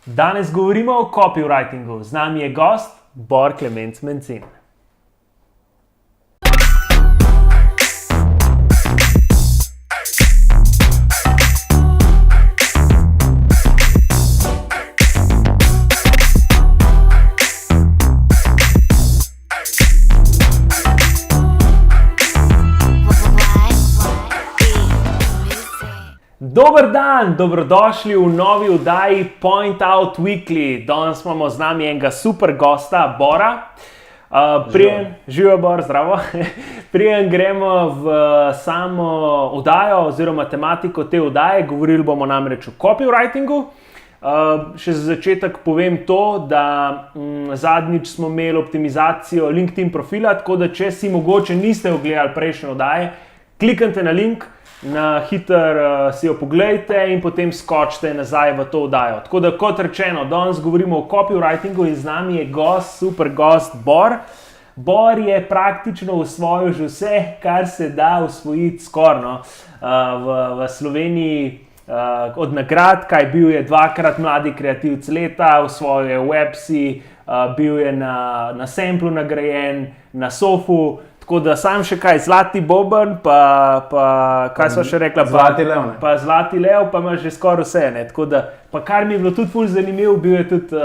Danes govorimo o copywritingu. Z nami je gost Bor Klemenc Mencin. Dober dan, dobrodošli v novi oddaji Point Out Weekly. Danes imamo z nami enega super gosta, Bora. Živijo Bor, zdravo. Preden gremo v samo oddajo oziroma tematiko te oddaje, govorili bomo namreč o copywritingu. Še za začetek povem to, da zadnjič smo imeli optimizacijo LinkedIn profila, tako da če si mogoče niste ogledali prejšnje oddaje, kliknite na link, na hitro si jo pogledajte in potem skočite nazaj v to oddajo. Tako da, kot rečeno, danes govorimo o copywritingu in z nami je gost, super gost Bor. Bor je praktično osvojil že vse, kar se da osvojiti skoraj v Sloveniji. Od nagrad, kaj bil je dvakrat mladi kreativc leta, osvojil je Websi, bil je na Samplu nagrajen, na Sofu. Tako da sam še kaj, Zlati Boben, pa kaj sva še rekla? Zlati lev, ne? Pa Zlati lev, pa imaš že skoraj vse, ne? Tako da, pa kar mi je bilo tudi ful zanimivo, bil je tudi,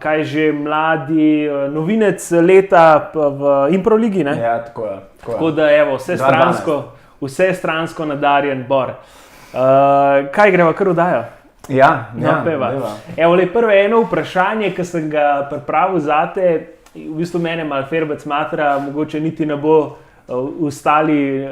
kaj že, mladi novinec leta v Impro ligi, ne? Ja, tako je. Tako da, evo, vse stransko nadarjen Bor. Kaj gremo, kar oddajo? Ja, peva. Evo, prvo eno vprašanje, ki sem ga pripravil zate, v bistvu mene malo Ferbec matra, mogoče niti ne bo ostali,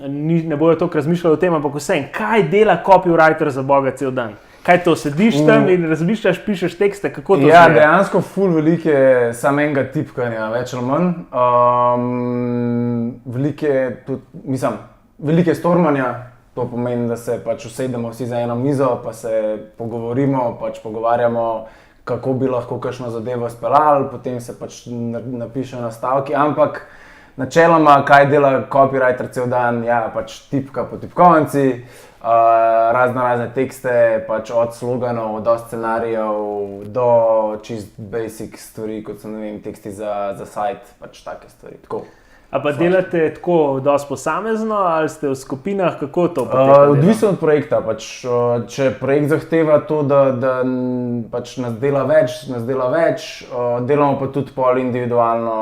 ne bojo toliko razmišljali o tem, ampak vsem, kaj dela copywriter za Boga cel dan? Kaj to, sediš tam in razmišljaš, pišeš tekste, kako to Ja, dejansko ful veliko je samega tipkanja, več ali manj. Veliko je stormanja, to pomeni, da se pač usedemo vsi za eno mizo, pa se pogovorimo, pač pogovarjamo, kako bi lahko kakšno zadevo speljali, potem se pač napišejo nastavki, ampak načeloma, kaj dela copywriter cel dan, ja, pač tipka po tipkovnici, razne tekste, pač od sloganov, do scenarijev, do čist basic stvari, kot so, ne vem, teksti za sajt, pač take stvari, tako. A pa delate tako dosti posamezno, ali ste v skupinah, kako to poteka? Odvisno od projekta, pač, če projekt zahteva to, da pač nas dela več, delamo pa tudi pol individualno,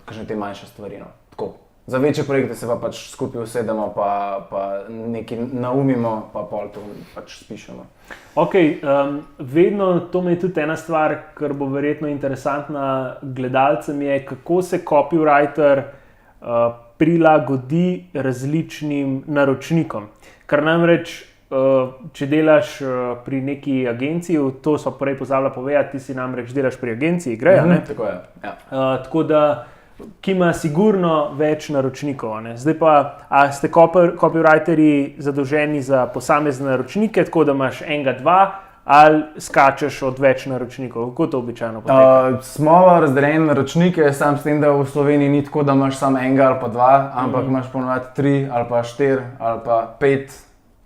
kakšne te manjše stvari, no, tako. Za večje projekte se pa pač skupaj usedemo, pa nekaj naumimo, pa pol to pač spišemo. Ok, vedno to mi je tudi ena stvar, kar bo verjetno interesantna gledalcem, je, kako se copywriter prilagodi različnim naročnikom. Ker namreč, če delaš pri neki agenciji, to so prej pozabila povedati, ti si namreč delaš pri agenciji, greja, ne? Tako je, ja. Tako da, ki ima sigurno več naročnikov, ne? Zdaj pa, a ste copywriteri zadolženi za posamezne naročnike, tako da imaš enega, dva, ali skačeš od več naročnikov? Kako to običajno poteka? Smo razdeljeni naročnike, sam s tem, da v Sloveniji ni tako, da imaš samo enega ali pa dva, ampak imaš ponovadi 3 ali pa 4 ali pa 5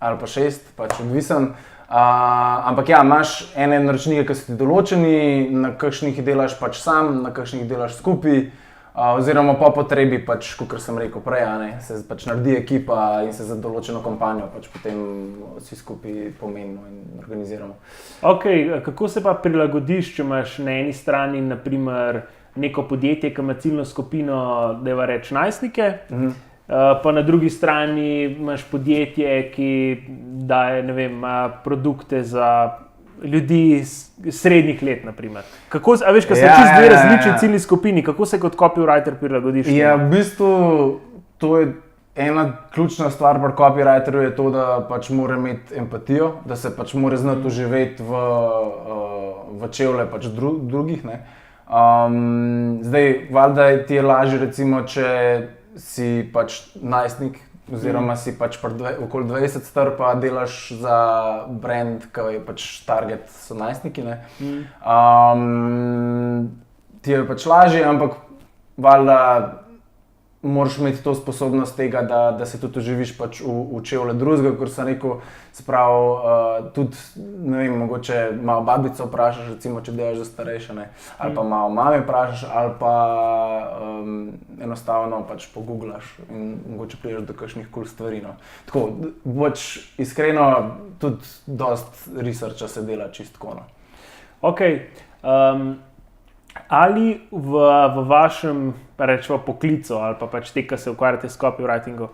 ali pa 6, pač odvisen. Ampak ja, imaš ene naročnike, ki so ti določeni, na kakšnih delaš pač sam, na kakšnih delaš skupaj. Oziroma po potrebi, pač, kot sem rekel prej, se pač naredi ekipa in se za določeno kampanjo pač potem vsi skupaj pomenimo in organiziramo. Ok, kako se pa prilagodiš, če imaš na eni strani naprimer neko podjetje, ki ima ciljno skupino, dajva reči, najstnike, pa na drugi strani imaš podjetje, ki daje, ne vem, produkte za ljudi srednjih let, naprimer. Kako, a veš, ko so čisto dve različni ciljni skupini, kako se kot copywriter prilagodiš? Ja, v bistvu to je ena ključna stvar pri copywriterju je to, da pač mora imeti empatijo, da se pač mora znati uživeti v čevlje pač drugih, ne. Zdaj, valjda ti je lažje, recimo, če si pač najstnik, oziroma si pač okoli 20 star, pa delaš za brand, ki je pač target so najstniki, ne. Ti je pač lažje, ampak valjda moraš imeti to sposobnost tega, da se tudi oživiš pač v čevlje drugega, kot sem rekel, tudi, ne vem, mogoče malo babico vprašaš, recimo, če delaš za starejše, ne? Ali pa malo mame vprašaš, ali pa enostavno pač pogooglaš in mogoče priješ do kakšnih kul stvari, no. Tako, pač iskreno, tudi dost researcha se dela čist tako, no. Ok. Ali v vašem, rečemo, poklicu ali pa pač te, ki se ukvarjate s copywritingom,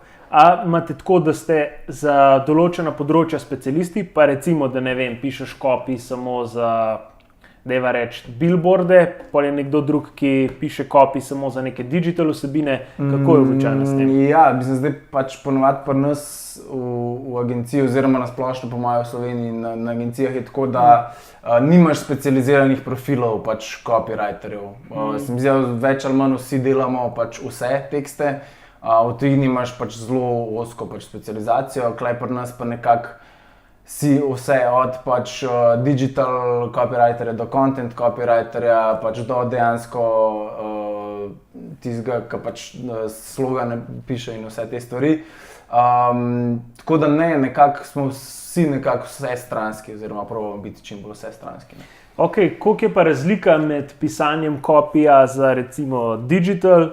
imate tako, da ste za določena področja specialisti, pa recimo, da ne vem, pišeš copy samo za, dajva reči, billboarde, potem je nekdo drug, ki piše copy samo za neke digital vsebine, kako je običajno s tem? Ja, mislim, zdaj pač ponovadi pri nas v agenciji oziroma na splošno po mojem v Sloveniji na agencijah je tako, da nimaš specializiranih profilov pač copywriterjev. Se mi zdi, da več ali manj vsi delamo pač vse tekste, v tujini imaš pač zelo ozko pač specializacijo, klej pri nas pa nekako si vse od pač digital copywriterja do content copywriterja, pač do dejansko tistega, ki pač slogane piše in vse te stvari. Tako da ne, nekako smo vsi nekako vsestranski, oziroma probamo biti čim bolj vsestranski. Ok, koliko je pa razlika med pisanjem kopija za recimo digital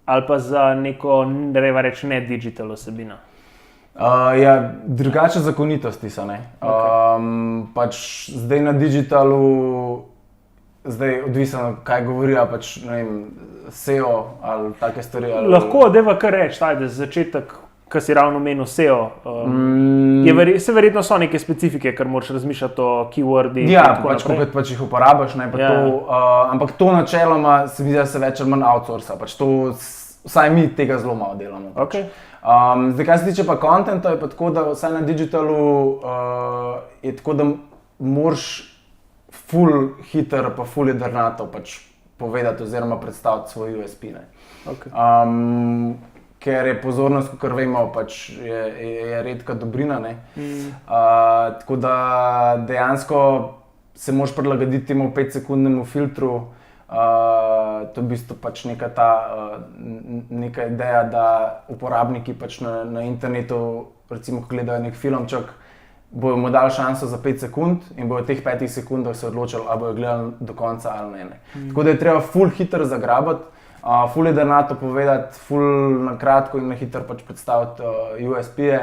ali pa za neko, dajva reči, ne digital vsebino? Ja, drugače zakonitosti so, ne. Pač zdaj na digitalu, zdaj odvisno kaj govorijo, pač ne vem, SEO ali take stvari. Lahko, dajva kar reči, ajde, začetek, ki si ravno omenil SEO. Verjetno so neke specifike, ker moraš razmišljati o keywordih. Ja, pač kot pač jih uporabiš, ne, pa to, ampak to načeloma se mi zdi, da se več ali manj outsourca, pač to, vsaj mi tega zelo malo delamo. Pač. Zdaj, kaj se tiče pa contenta, je pa tako, da vsaj na digitalu je tako, da moraš ful hiter pa ful jedrnato pač povedati oziroma predstaviti svoj USP, ne. Ker je pozornost, kakor vemo, pač je redka dobrina, ne. Tako da dejansko se moraš prilagoditi temu 5-sekundnemu filtru. To je v bistvu pač neka ideja, da uporabniki pač na internetu, recimo, ko gledajo nek filmček, bojo mu dali šanso za 5 sekund in bojo v teh 5 sekundah se odločili, ali bojo gledali do konca ali ne. Tako da je treba ful hiter zagrabiti, ful jedrnato povedati, ful na kratko in na hiter pač predstaviti USP-je.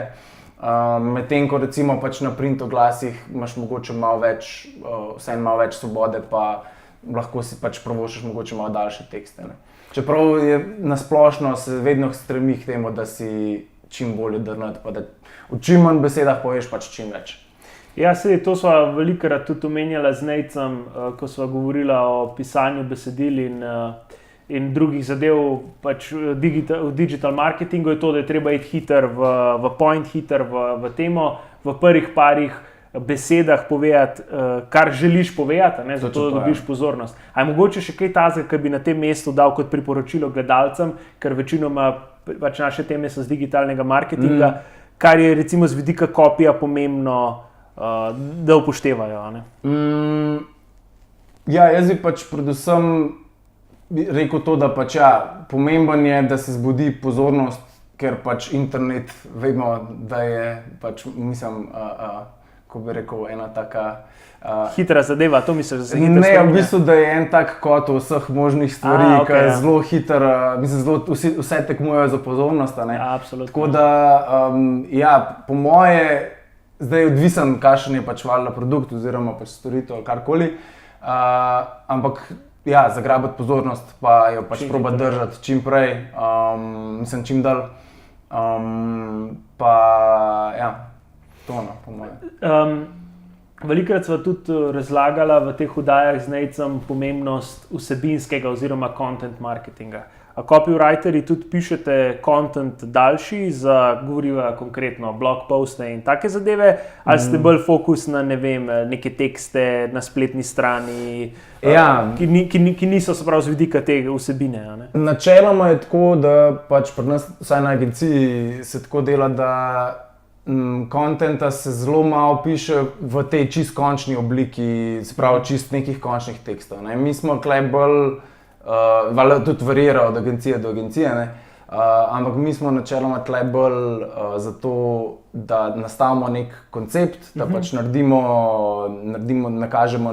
Medtem ko recimo pač na print oglasih imaš mogoče malo več, vseeno malo več svobode, pa lahko si pač provošiš mogoče malo daljše tekste, ne. Čeprav je na splošno se vedno stremi k temu, da si čim bolj jedrnat, pa da v čim manj besedah poveš pač čim več. Ja, sej, to sva velikokrat tudi omenjala z Nejcem, ko sva govorila o pisanju besedil in drugih zadev pač v digital marketingu, je to, da je treba iti hiter v point, hiter v temo, v prvih parih besedah povedati, kar želiš povedati, ne, zato da dobiš pozornost. A je mogoče še kaj tazga, ki bi na tem mestu dal kot priporočilo gledalcem, ker večinoma pač naše teme so z digitalnega marketinga, kar je recimo z vidika kopija pomembno, da upoštevajo, ne? Ja, jaz bi pač predvsem rekel to, da pač pomemben je, da se zbudi pozornost, ker pač internet vemo, da je pač, mislim, ko bi rekel, ena taka... Hitra zadeva, to misliš, da se hitro spreminja? Ne, v bistvu, da je en tak kot vseh možnih stvari, ki je zelo hiter, mislim, vse tekmujejo za pozornost, ne? Absolutno. Tako da, po moje, zdaj je odvisen, kakšen je pač valjda produkt oziroma pač storitev ali karkoli, ampak zagrabiti pozornost pa jo pač probati držati čim prej, mislim, čim dalj, pa to, po moje. Velikokrat sva tudi razlagala v teh oddajah z Nejcem pomembnost vsebinskega oziroma content marketinga. A copywriteri tudi pišete content daljši, govoriva konkretno blog poste in take zadeve, ali ste bolj fokus na, ne vem, neke tekste na spletni strani, ki niso se prav z vidika tega vsebine, ne? Načeloma je tako, da pač pri nas, vsaj na agenciji, se tako dela, da kontenta se zelo malo piše v tej čist končni obliki, se pravi čist nekih končnih tekstov, ne. Mi smo klej bolj, valjda tudi variira od agencije do agencije, ne. ampak mi smo načeloma tle bolj zato, da nastavimo nek koncept, da pač naredimo, nakažemo,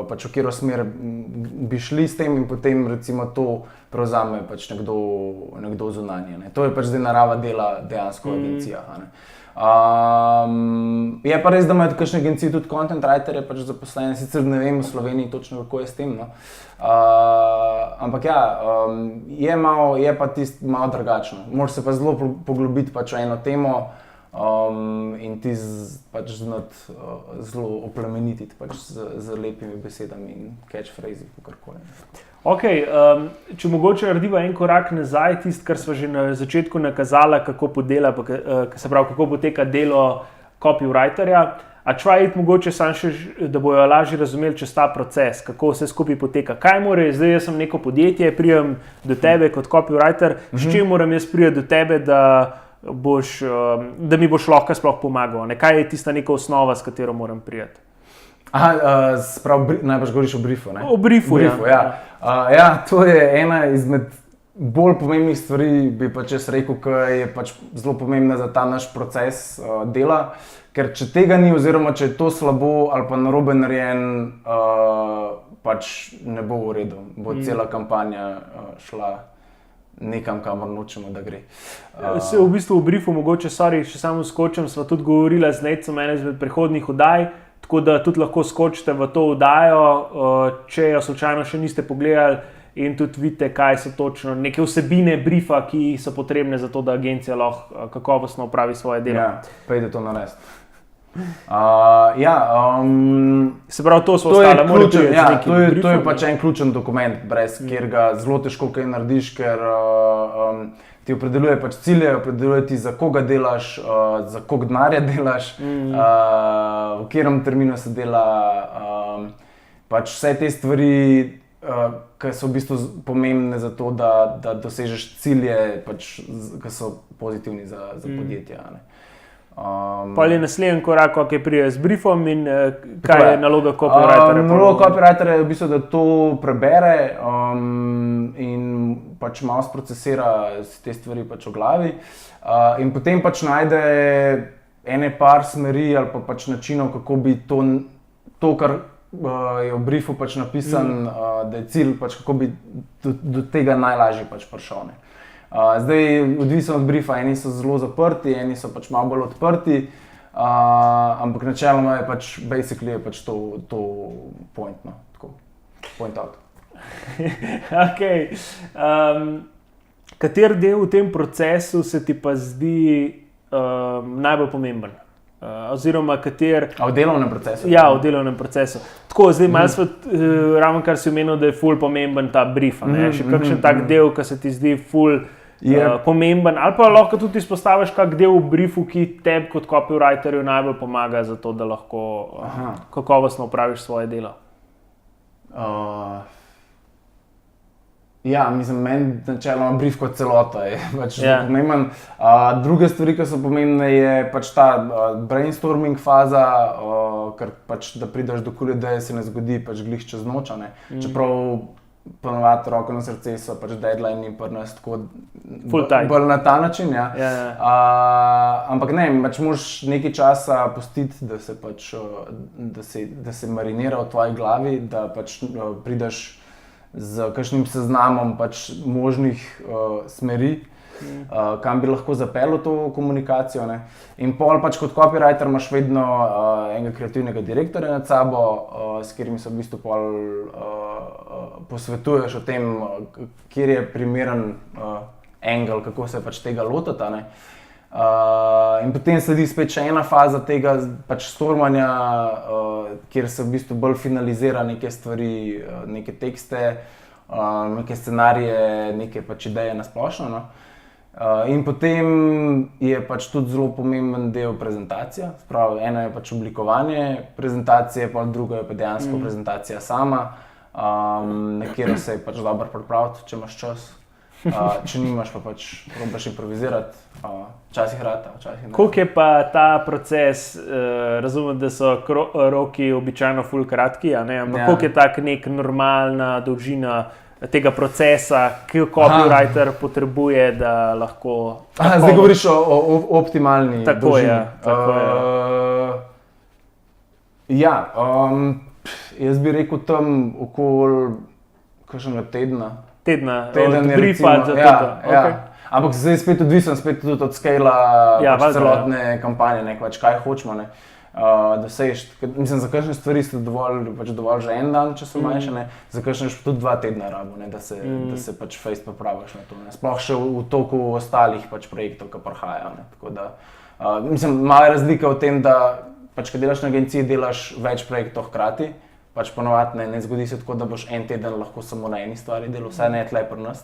pač v katero smer bi šli s tem in potem recimo to prevzame pač nekdo zunanje. Ne. To je pač zdaj narava dela dejansko v agencijah. Je pa res, da imajo kakšne agencije tudi content writerje pač zaposlene, sicer ne vem v Sloveniji točno kako je s tem, no. Ampak ja, je pa tisto malo drugačno. Moraš se pa zelo poglobiti pač v eno temo in ti pač znati zelo oplemenititi pač z lepimi besedami in catchphrase, kakorkoli. Ok, če mogoče narediva en korak nazaj, tisto, kar smo že na začetku nakazali, kako kako poteka delo copywriterja, a čva iti mogoče sam še, da bojo lažje razumeli čez ta proces, kako vse skupaj poteka. Kaj mora, zdaj jaz sem neko podjetje, pridem do tebe kot copywriter, s čim moram jaz priti do tebe, da mi boš lahko sploh pomagal, ne? Kaj je tista neka osnova, s katero moram priti? Najbrž govoriš o briefu, ne? O briefu, ja. Ja, to je ena izmed bolj pomembnih stvari, bi pač jaz rekel, ki je pač zelo pomembna za ta naš proces dela, ker če tega ni oziroma če je to slabo ali pa narobe narejen, pač ne bo v redu, bo cela kampanja šla nekam, kamor nočemo, da gre. Se v bistvu v briefu, mogoče, še samo skočim, sva tudi govorila z Necom ene izmed prehodnih oddaj, tako da tudi lahko skočite v to oddajo, če jo slučajno še niste pogledali in tudi vidite, kaj so točno neke vsebine briefa, ki so potrebne za to, da agencija lahko kakovostno opravi svoje delo. Ja, pejde to narediti. Se pravi, to so ostale, mora priti z nekim briefom. To je pač en ključen dokument, brez katerega zelo težko kaj narediš, ker ti opredeljuje pač cilje, opredeljuje ti, za koga delaš, za koliko denarja delaš, v katerem terminu se dela, pač vse te stvari, ki so v bistvu pomembne za to, da dosežeš cilje, pač, ki so pozitivni za podjetja. Pa je naslednji korak, ko pride z briefom in kaj je naloga copywriterja? Naloga copywriterja je v bistvu, da to prebere in pač malo sprocesira te stvari pač v glavi in potem pač najde ene par smeri ali pa pač načinov, kako bi to kar je v briefu pač napisan, da je cilj, pač kako bi do tega najlažje pač prišel. Zdaj, odvisno od briefa, eni so zelo zaprti, eni so pač malo bolj odprti, ampak načeloma je pač basically je pač to point, no, tako, point out. Ok. Kater del v tem procesu se ti pa zdi najbolj pomemben? Oziroma kater... A v delovnem procesu? Ja, v delovnem procesu. Tako, zdaj malo smo, ravno kar si omenil, da je ful pomemben ta brief, ne? Še kakšen tak del, ki se ti zdi ful pomemben, ali pa lahko tudi izpostaviš kak del v briefu, ki tebi kot copywriterju najbolj pomaga za to, da lahko kakovostno opraviš svoje delo? Ja, mislim, meni načeloma brief kot celota je pač zelo pomemben. Druge stvari, ki so pomembne, je pač ta brainstorming faza, ker pač, da prideš do kul ideje, se ne zgodi pač glih čez noč, ne. Čeprav ponovadi roko na srce so pač deadline in pa nas tako bolj na ta način, ja. Ampak ne, pač moraš nekaj časa pustiti, da se pač, da se marinira v tvoji glavi, da pač prideš z kakšnim seznamom pač možnih smeri, kam bi lahko zapeljal to komunikacijo, ne. In pol pač kot copywriter imaš vedno enega kreativnega direktorja nad sabo, s katerim se v bistvu pol posvetuješ o tem, kjer je primeren angle, kako se pač tega lotiti, ne. In potem sledi spet še ena faza tega pač stormanja, kjer se v bistvu bolj finalizira neke stvari, neke tekste, neke scenarije, neke pač ideje na splošno, no. In potem je pač tudi zelo pomemben del prezentacija, sprav, eno je pač oblikovanje prezentacije, pol drugo je pa dejansko prezentacija sama, na katero se je pač dobro pripraviti, če imaš čas. Če nimaš, pa pač probaš improvizirati, včasih rata, včasih ne. Koliko je pa ta proces, razumem, da so roki običajno ful kratki, a ne? Ampak koliko je tak nek normalna dolžina tega procesa, ki jo copywriter potrebuje, da lahko... Zdaj govoriš o optimalni dolžini. Tako je. Jaz bi rekel tam okoli kakšnega tedna. Teden je recimo, okay. Ampak zdaj spet odvisen, spet tudi od skala celotne kampanje, kaj hočemo. Da sejš, mislim, za kakšne stvari ste dovolj že en dan, če so manjše, za kakšne tudi 2 tedna rabo, da se pač face pripraviš na to. Sploh še v toku ostalih projektov, ki prihajajo. Tako da, mislim, malo je razlika v tem, da pač, ko delaš na agenciji, delaš več projektov hkrati, pač ponovadi ne zgodi se tako, da boš en teden lahko samo na eni stvari delal, vsaj ne tle pri nas.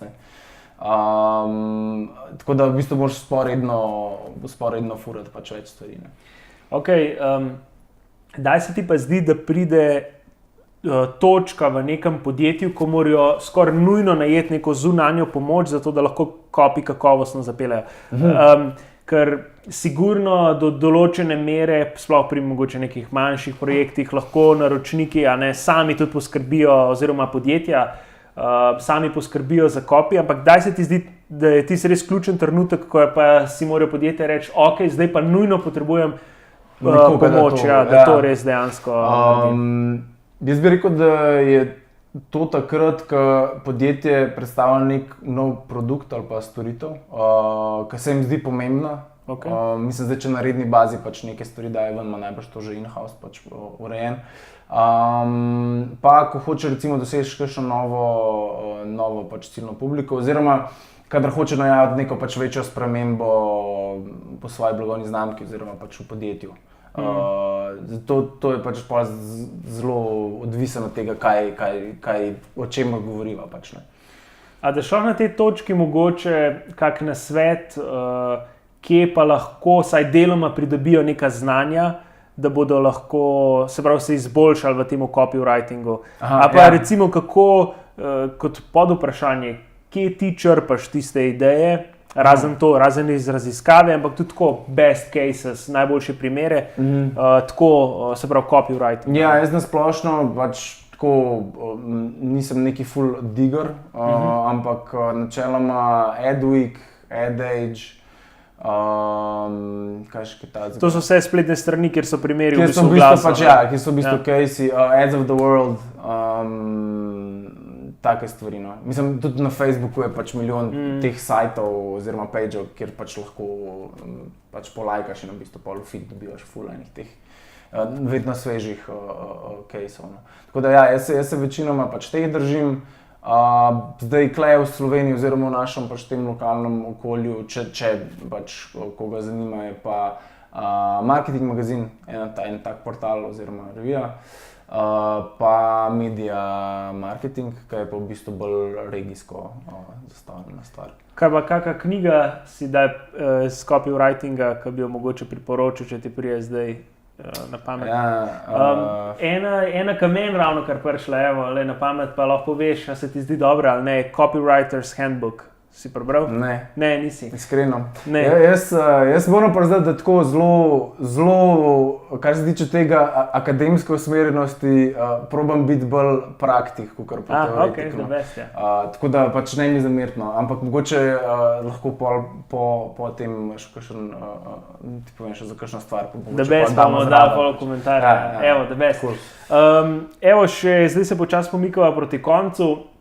Tako da v bistvu moraš sporedno furati pač več stvari. Kdaj se ti pa zdi, da pride točka v nekem podjetju, ko morajo skoraj nujno najeti neko zunanjo pomoč, zato da lahko copy kakovostno zapeljejo? Ker sigurno do določene mere, sploh pri mogoče nekih manjših projektih, lahko naročniki sami tudi poskrbijo, oziroma podjetja sami poskrbijo za copy, ampak kdaj se ti zdi, da je tisti res ključen trenutek, ko pa si morajo podjetja reči, ok, zdaj pa nujno potrebujem pomoč, da to res dejansko jaz bi rekel, da je to takrat, ko podjetje predstavlja nek nov produkt ali pa storitev, ki se jim zdi pomembna. Mislim, zdaj, če na redni bazi pač neke stvari daje ven, ima najbrž to že in-house pač urejen. Pa ko hoče recimo doseči kakšno novo pač ciljno publiko, oziroma kadar hoče najaviti neko pač večjo spremembo po svoji blagovni znamki oziroma pač v podjetju. To je pač zelo odvisno od tega, o čem govoriva pač. A da šel na tej točki mogoče kak nasvet, kje pa lahko vsaj deloma pridobijo neka znanja, da bodo lahko se izboljšali v tem copywritingu? Recimo kako, kot podvprašanje, kje ti črpaš tiste ideje, razen iz raziskave, ampak tudi tako best cases, najboljše primere, tako copywriting. Jaz na splošno pač tako nisem neki full digger, ampak načeloma Adweek, AdAge, kaj še kaj tazga. To so vse spletne strani, kjer so primeri v bistvu glasno. Ki so v bistvu casey, Ads of the World, take stvari. Mislim, tudi na Facebooku je pač milijon teh sajtov oziroma pageov, kjer pač lahko pač polajkaš in v bistvu pol feed dobivaš full enih teh vedno svežih caseov. Tako da jaz se večinoma pač teh držim. Zdaj klej v Sloveniji oziroma v našem pač tem lokalnem okolju, če pač koga zanima, je pa Marketing magazin, en tak portal oziroma revija, pa Media Marketing, ki je pa v bistvu bolj regijsko zastavljena stvar. Kaj pa kakšna knjiga si daj iz copywritinga, ki bi jo mogoče priporočil, če ti prije zdaj na pamet? Ena, ki meni ravno kar prišla, na pamet, pa lahko poveš, a se ti zdi dobra ali ne, Copywriter's Handbook. Si prebral? Ne. Ne, nisi. Iskreno. Jaz moram priznati, da tako zelo, kar se tiče tega akademske usmerjenosti, probam biti bolj praktik, kakor pa teoretik. The best, tako da pač ne mi zamerno, ampak mogoče lahko po tem ti povem še za kakšno stvar. The best, pa bomo dali pol komentarja. Evo, the best. Evo še, zdaj se počasi pomikava proti koncu.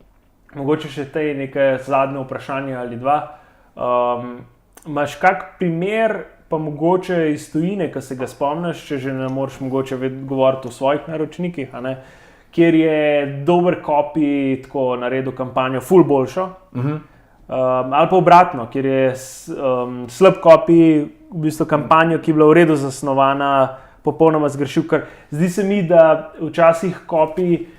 Mogoče še te nekaj zadnje vprašanje ali dva. Imaš kak primer, pa mogoče iz tujine, ki se ga spomniš, če že ne moreš mogoče govoriti o svojih naročnikih, kjer je dober copy tako naredil kampanjo ful boljšo, ali pa obratno, kjer je slab copy v bistvu kampanjo, ki je bila v redu zasnovana, popolnoma zgrešil, ker zdi se mi, da včasih copy,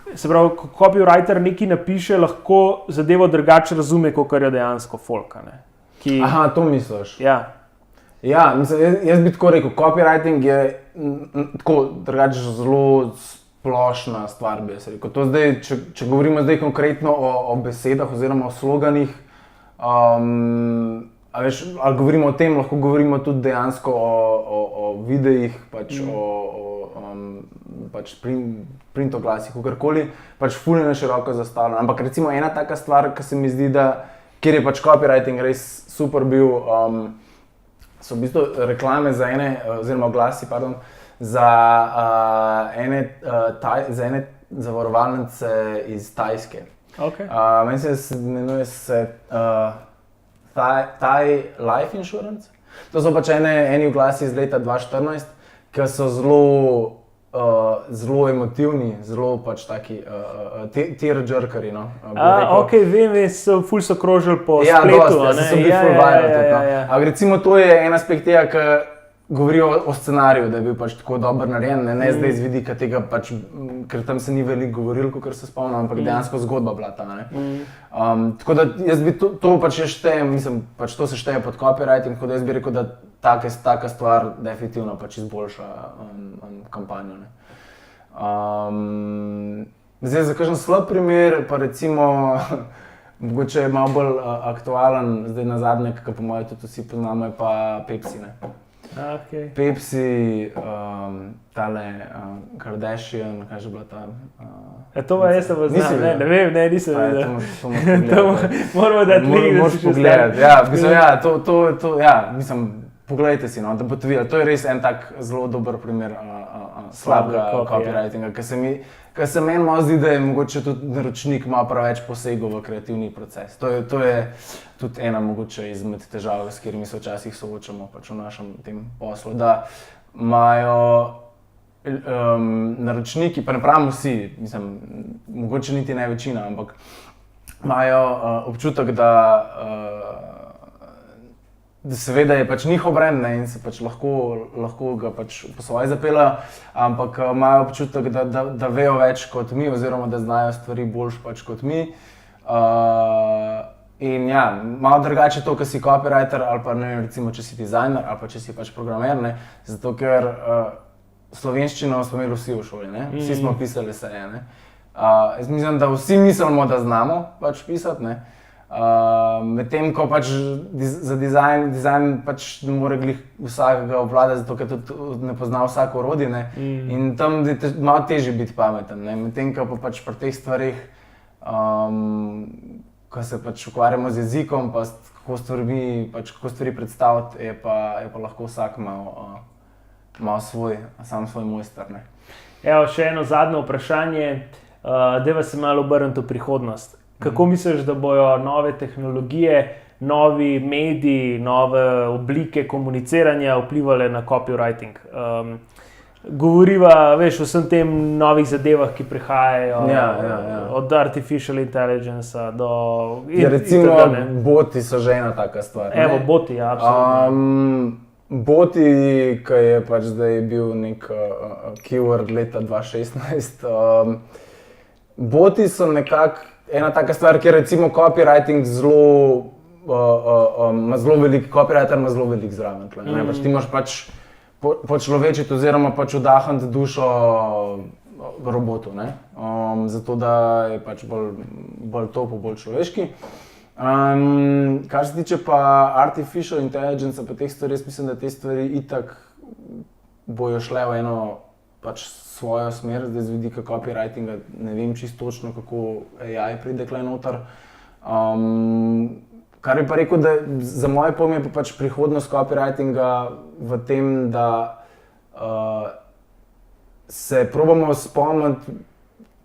se pravi, ko copywriter nekaj napiše, lahko zadevo drugače razume, kot jo dejansko folk. Aha, to misliš? Ja. Mislim, jaz bi tako rekel, copywriting je tako drugače zelo splošna stvar, bi jaz rekel. To zdaj, če govorimo zdaj konkretno o besedah oziroma o sloganih, ali govorimo o tem, lahko govorimo tudi dejansko o videih, pač o pač print oglasih, kakorkoli, pač ful je na široko zastavljeno. Ampak recimo ena taka stvar, ki se mi zdi, da kjer je pač copywriting res super bil, so v bistvu reklame za oziroma oglasi, za ene zavarovalnice iz Tajske. Okay. Meni se imenuje Thai Life Insurance. To so pač eni oglasi iz leta 2014, ki so zelo emotivni, zelo pač taki tear-jerkeri, no. Ok, vem, ful so krožili po spletu, ne? Ja, so bili ful viral tudi, no. Ampak recimo to je en aspekt tega, ki govori o scenariju, da je bil pač tako dober narejen, ne zdaj z vidika tega pač, ker tam se ni veliko govorilo, kakor se spomnim, ampak dejansko zgodba bila ta, ne. Tako da jaz bi to pač štejem, mislim, pač to se šteje pod copywriting, tako da jaz bi rekel, da taka stvar definitivno pač izboljša kampanjo, ne. Zdaj za kakšen slab primer, pa recimo, mogoče je malo bolj aktualen, zdaj nazadnje, ki po moje tudi vsi poznamo, je pa Pepsi, ne. Okay. Pepsi, tale Kardashian, kaj že bila ta? To pa jaz se poznam, ne vem, nisem videl. To moramo dati link, da si še pogledati. Mislim, pogledajte si, no, da boste videli. To je res en tak zelo dober primer slabega copywritinga, ker se meni malo zdi, da je mogoče tudi naročnik malo preveč posegel v kreativni proces. To je tudi ena mogoče izmed težav, s katerimi se včasih soočamo pač v našem tem poslu, da imajo naročniki, pa ne pravim vsi, mislim, mogoče niti ne večina, ampak imajo občutek, da seveda je pač njihov brand, ne, in se pač lahko ga pač po svoje zapeljajo, ampak imajo občutek, da vejo več kot mi, oziroma da znajo stvari boljš pač kot mi. In ja, malo drugače to, ko si copywriter ali pa ne, recimo, če si dizajner ali pa če si pač programer, ne, zato ker slovenščino smo imeli vsi v šoli, ne, vsi smo pisali eseje, ne. Jaz mislim, da vsi mislimo, da znamo pač pisati, ne. Medtem ko pač za dizajn pač ne more glih vsakega obvladati, zato ker tudi ne pozna vsako orodje, ne. In tam je malo težje biti pameten, ne. Medtem ko pa pač pri teh stvareh, ko se pač ukvarjamo z jezikom, pa kako stvari predstaviti, je pa lahko vsak malo sam svoj mojster, ne. Evo, še eno zadnje vprašanje, dajva se malo obrniti v prihodnost. Kako misliš, da bojo nove tehnologije, novi mediji, nove oblike komuniciranja vplivale na copywriting? Govoriva, veš, o vsem tem novih zadevah, ki prihajajo, od artificial intelligence do... Recimo, boti so že ena taka stvar. Evo, boti, ja, absolutno. Boti, ki je pač zdaj bil nek keyword leta 2016, boti so nekako ena taka stvar, kjer recimo copywriting ima zelo velik zraven. Pač ti moraš pač počlovečiti oziroma pač vdahniti dušo robotu, ne? Zato da je pač bolj topo, bolj človeški. Kar se tiče pa artificial intelligence, pa teh stvari, jaz mislim, da te stvari itak bojo šle v eno pač svojo smer, zdaj z vidika copywritinga ne vem čisto točno, kako AI pride tukaj noter. Kar bi pa rekel, da za moje pojme je pač prihodnost copywritinga v tem, da se probamo spomniti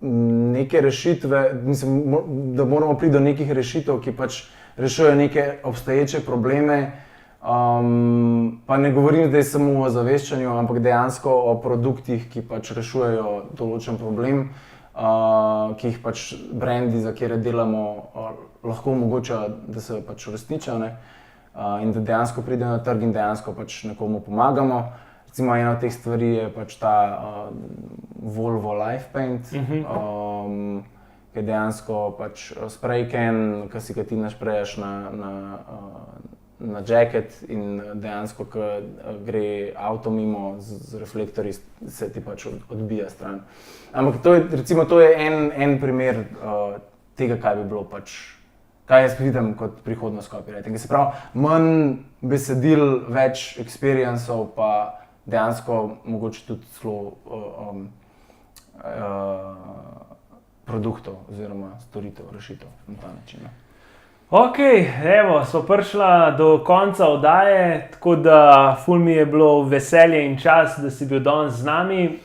neke rešitve, mislim, da moramo priti do nekih rešitev, ki pač rešujejo neke obstoječe probleme. Pa ne govorim zdaj samo o zaveščanju, ampak dejansko o produktih, ki pač rešujejo določen problem, ki jih pač brendi, za katere delamo, lahko omogočajo, da se pač uresničijo, ne. In da dejansko pridejo na trg in dejansko pač nekomu pomagamo. Recimo ena od teh stvari je pač ta Volvo Life Paint, ki je dejansko pač spray can, ki si ga ti našpreješ na jacket in dejansko, ko gre avto mimo z reflektorji, se ti pač odbija stran. Ampak to je en primer tega, kaj bi bilo pač, kaj jaz vidim kot prihodnost copywritinga. Se pravi, manj besedil, več experienceov, pa dejansko mogoče tudi celo produktov oziroma storitev, rešitev na ta način. Ok, evo, smo prišla do konca oddaje, tako da ful mi je bilo veselje in čas, da si bil danes z nami.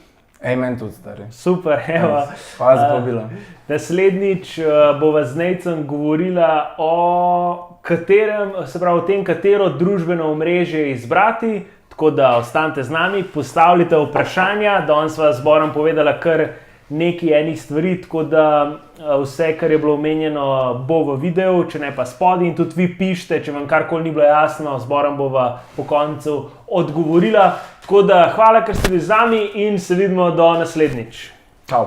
Amen tudi, stari. Super, evo. Hvala za povabilo. Naslednjič bova z Nejcem govorila o tem, katero družbeno omrežje izbrati, tako da ostanite z nami, postavljite vprašanja, danes sva z Borom povedala kar nekaj enih stvari, tako da vse, kar je bilo omenjeno, bo v videu, če ne pa spodaj, in tudi vi pišite, če vam karkoli ni bilo jasno, z Borom bova po koncu odgovorila. Tako da hvala, ker ste bili z nami in se vidimo do naslednjič. Čau.